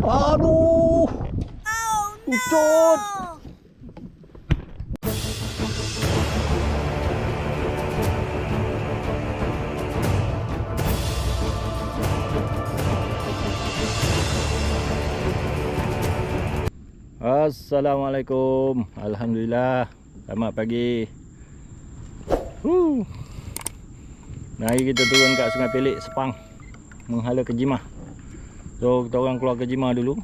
Aduh. Ucut. Assalamualaikum. Alhamdulillah. Selamat pagi. Hari kita turun kat Sungai Pelik, Sepang, menghala ke Jimah. So kita orang keluar ke Jimah dulu.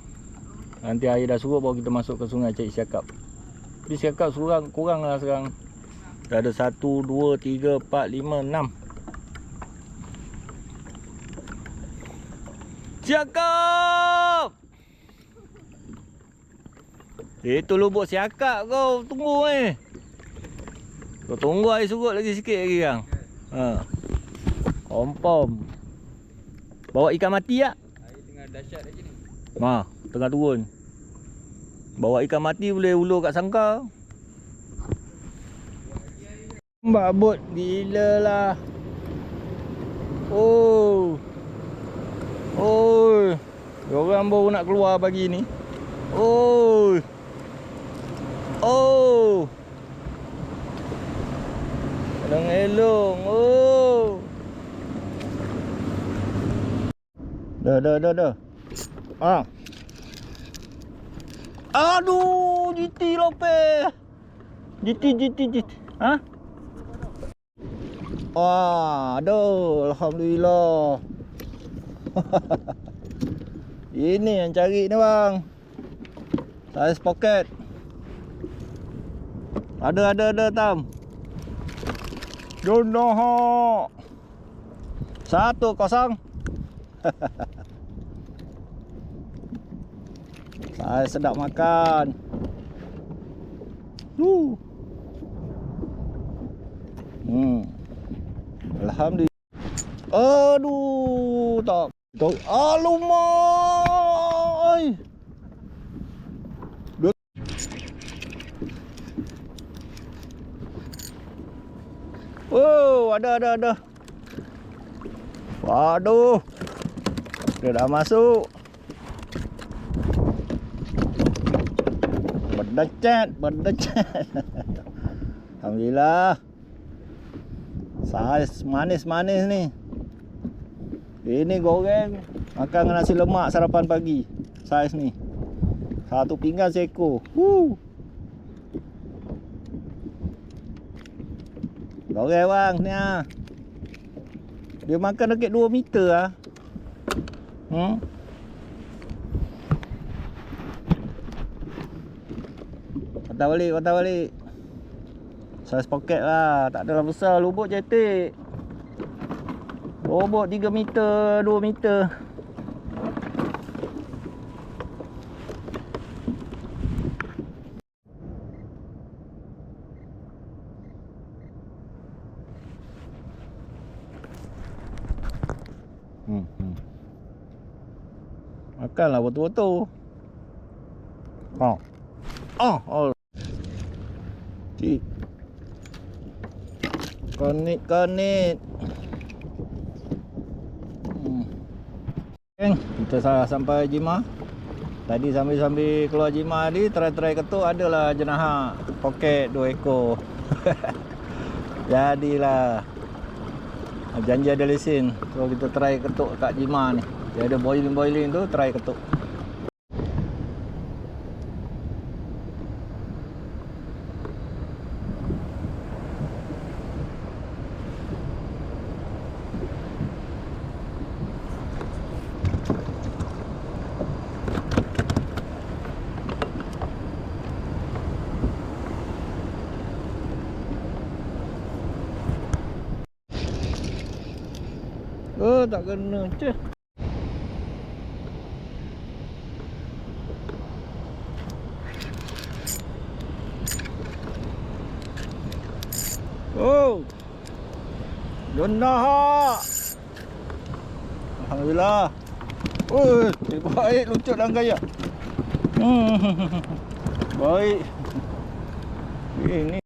Nanti air dah surut baru kita masuk ke sungai cari siakap. Tapi siakap kurang lah sekarang. Dah ada 1, 2, 3, 4, 5, 6 siakap. Itu lubuk siakap kau tunggu Kau tunggu air surut lagi sikit lagi kan. Confirm. Bawa ikan mati tak? Air tengah dahsyat lagi ni. Tengah turun. Bawa ikan mati boleh ulur kat sangkar. Babut gila lah. Diorang baru nak keluar pagi ni. Elong. Dah. Aduh, GT lope. GT. Aduh, alhamdulillah. Ini yang cari ni bang. Saiz poket. Ada tam. Jonoh. 1-0. Saya sedap makan. Alhamdulillah. Aduh, tak. Alumai. Ada. Waduh. Dia dah masuk. Berdecet. Alhamdulillah. Saiz manis ni. Ini goreng makan dengan nasi lemak sarapan pagi. Saiz ni. 1 pinggan seekor. Goreng bang ni ah. Dia makan dekat 2 meter ah. Patah balik. Saiz poket lah. Tak adalah besar. Lubuk cetek. Lubuk 3 meter, 2 meter. Makanlah betul-betul. Konit. Kita sampai Jimah. Tadi sambil keluar Jimah ni try ketuk adalah jenaha poket 2 ekor. Jadilah. Janji ada lesen. So kita try ketuk kat Jimah ni. Dia ada boiling tu, try ketuk. Tak kena je. Jonah. Alhamdulillah. Baik lucut dalam gaya. Baik. Ini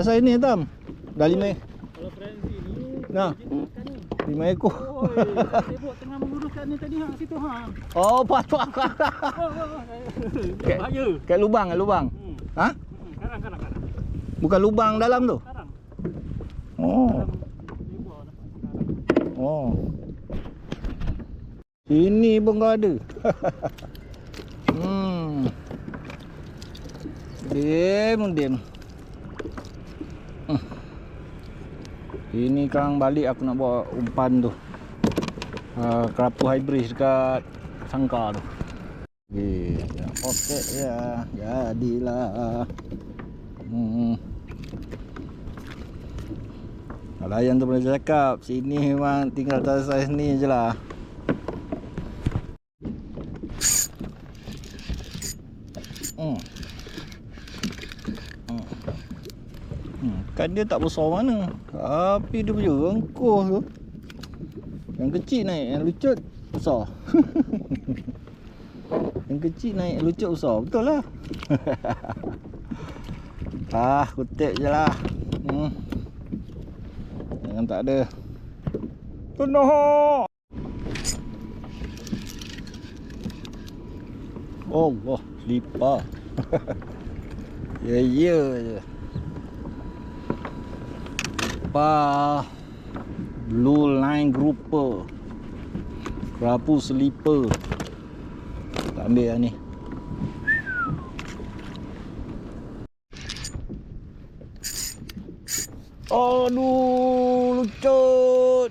Saya ni Tam. Dah 5. Kalau frenzy ni, Nah. makan ni. 5 ekor. Oi, sibuk tengah menguruskan ni tadi hang situ hang. Oh, patut. Bahaya. Kat lubang, Ha? Karang. Bukan lubang dalam tu. Karang. Oh. Sibuk dapat karang. Oh. Sini pun kau ada. Diam. Ini kang balik aku nak bawa umpan tu. Kerapu hybrid dekat sangka tu. Okey, poket ya. Jadilah. Layan tu boleh cakap. Sini memang tinggal saiz ni je lah. Kan dia tak besar mana. Tapi dia punya rengkuh tu. Yang kecil naik, yang lucut besar. Yang kecil naik, lucut besar. Betul lah. Kutip je lah. Jangan tak ada. Penuh. Allah, selipar. Ya je. Blue line grouper, kerapu sleeper. Tak ambil lah ni. Aduh, lucut.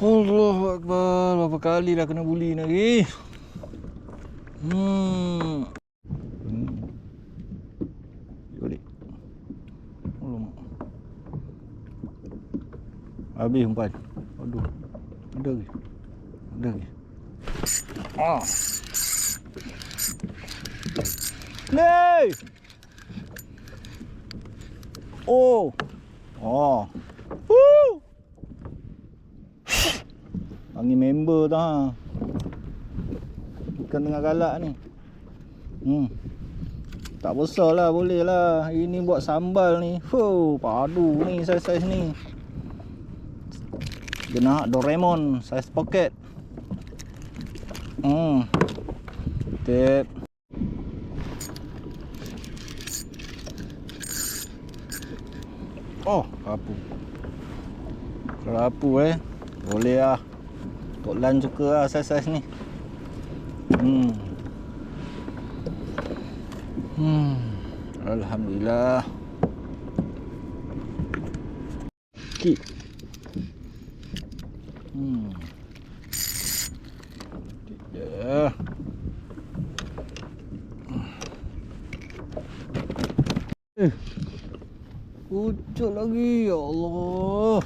Allahu Akbar. Berapa kali dah kena buli lagi. Balik. Habis umpan. Aduh. Ada lagi. Nei. Oh. Panggil member dah. Bukan tengah galak ni. Tak besar lah, boleh lah. Ini buat sambal ni. Padu ni saiz-saiz ni. Dia nak Doraemon saiz poket. Tip. Oh, kerapu boleh lah. Tok Lan suka lah saiz-saiz ni. Alhamdulillah. Kik. Pucuk lagi, ya Allah.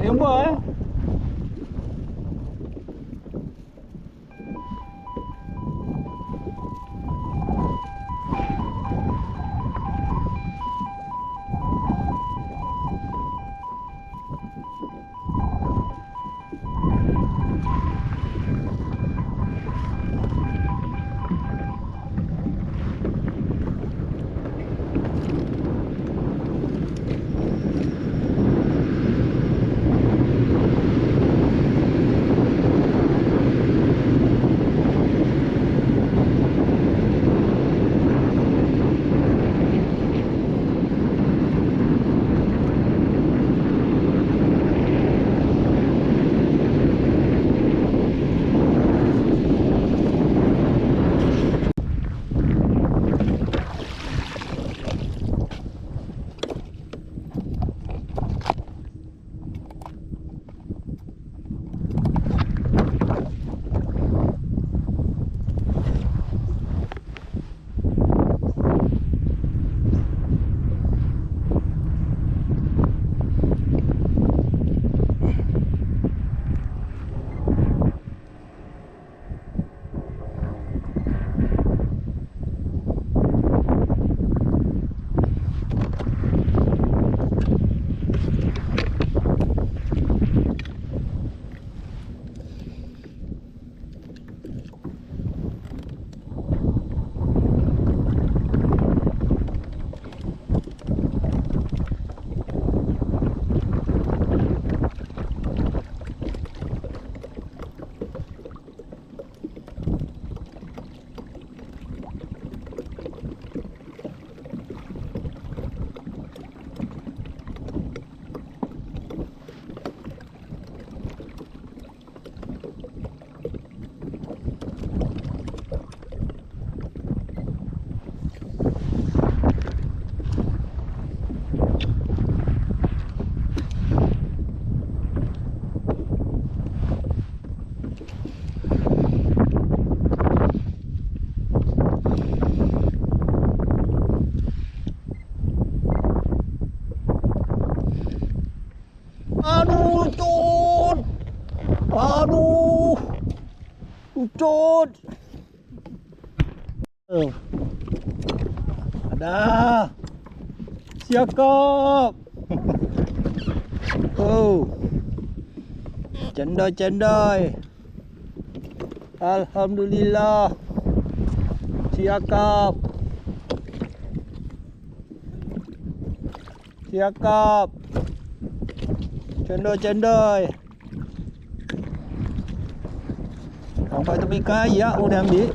Jumpa Aduh, ucut. Aduh. Ucut. Ada. Siakap. Oh. Cendai-cendai. Alhamdulillah. Siakap. Siakap. Cendai-cendai. Sampai tepi kayak mau dia ambil.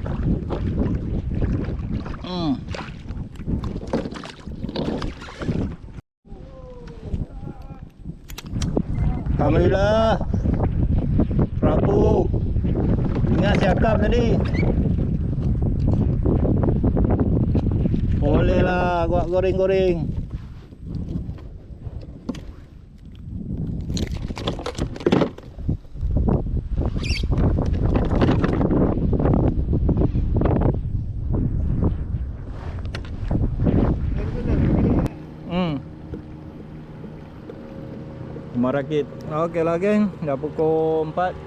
Alhamdulillah. Prabu. Ingat siakap tadi. Bolehlah gua goreng-goreng. Marakit. Okey lah geng, dah pukul 4.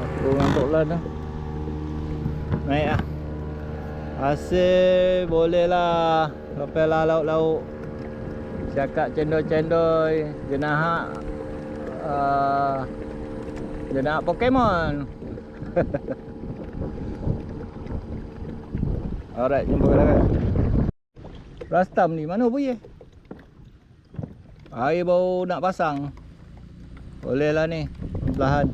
Aku ngantuk lah dah. Naik lah. Asyik boleh lah. Lepas lah lauk-lauk. Siakap cendol-cendol. Jenahak jenahak Pokemon. Alright, jumpa lagi. Rastam ni mana boleh? Air baru nak pasang. Boleh lah ni, perlahan.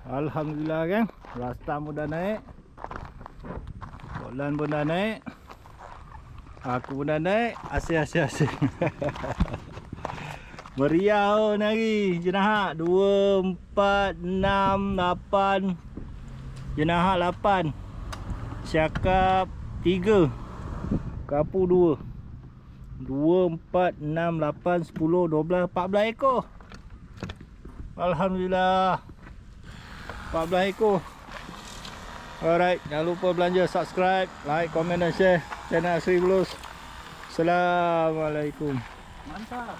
Alhamdulillah kan, Rastam pun dah naik. Bolan pun dah naik. Aku pun dah naik. Asyik. Meriah oh nari jenahak 2, 4, 6, 8. Jenahak 8. Siakap 3. Kapu 2. 2, 4, 6, 8, 10, 12, 14 ekor. Alhamdulillah. 14 ekor. Alright, jangan lupa belanja, subscribe, like, komen dan share channel Asri Bulus. Assalamualaikum. Mantap.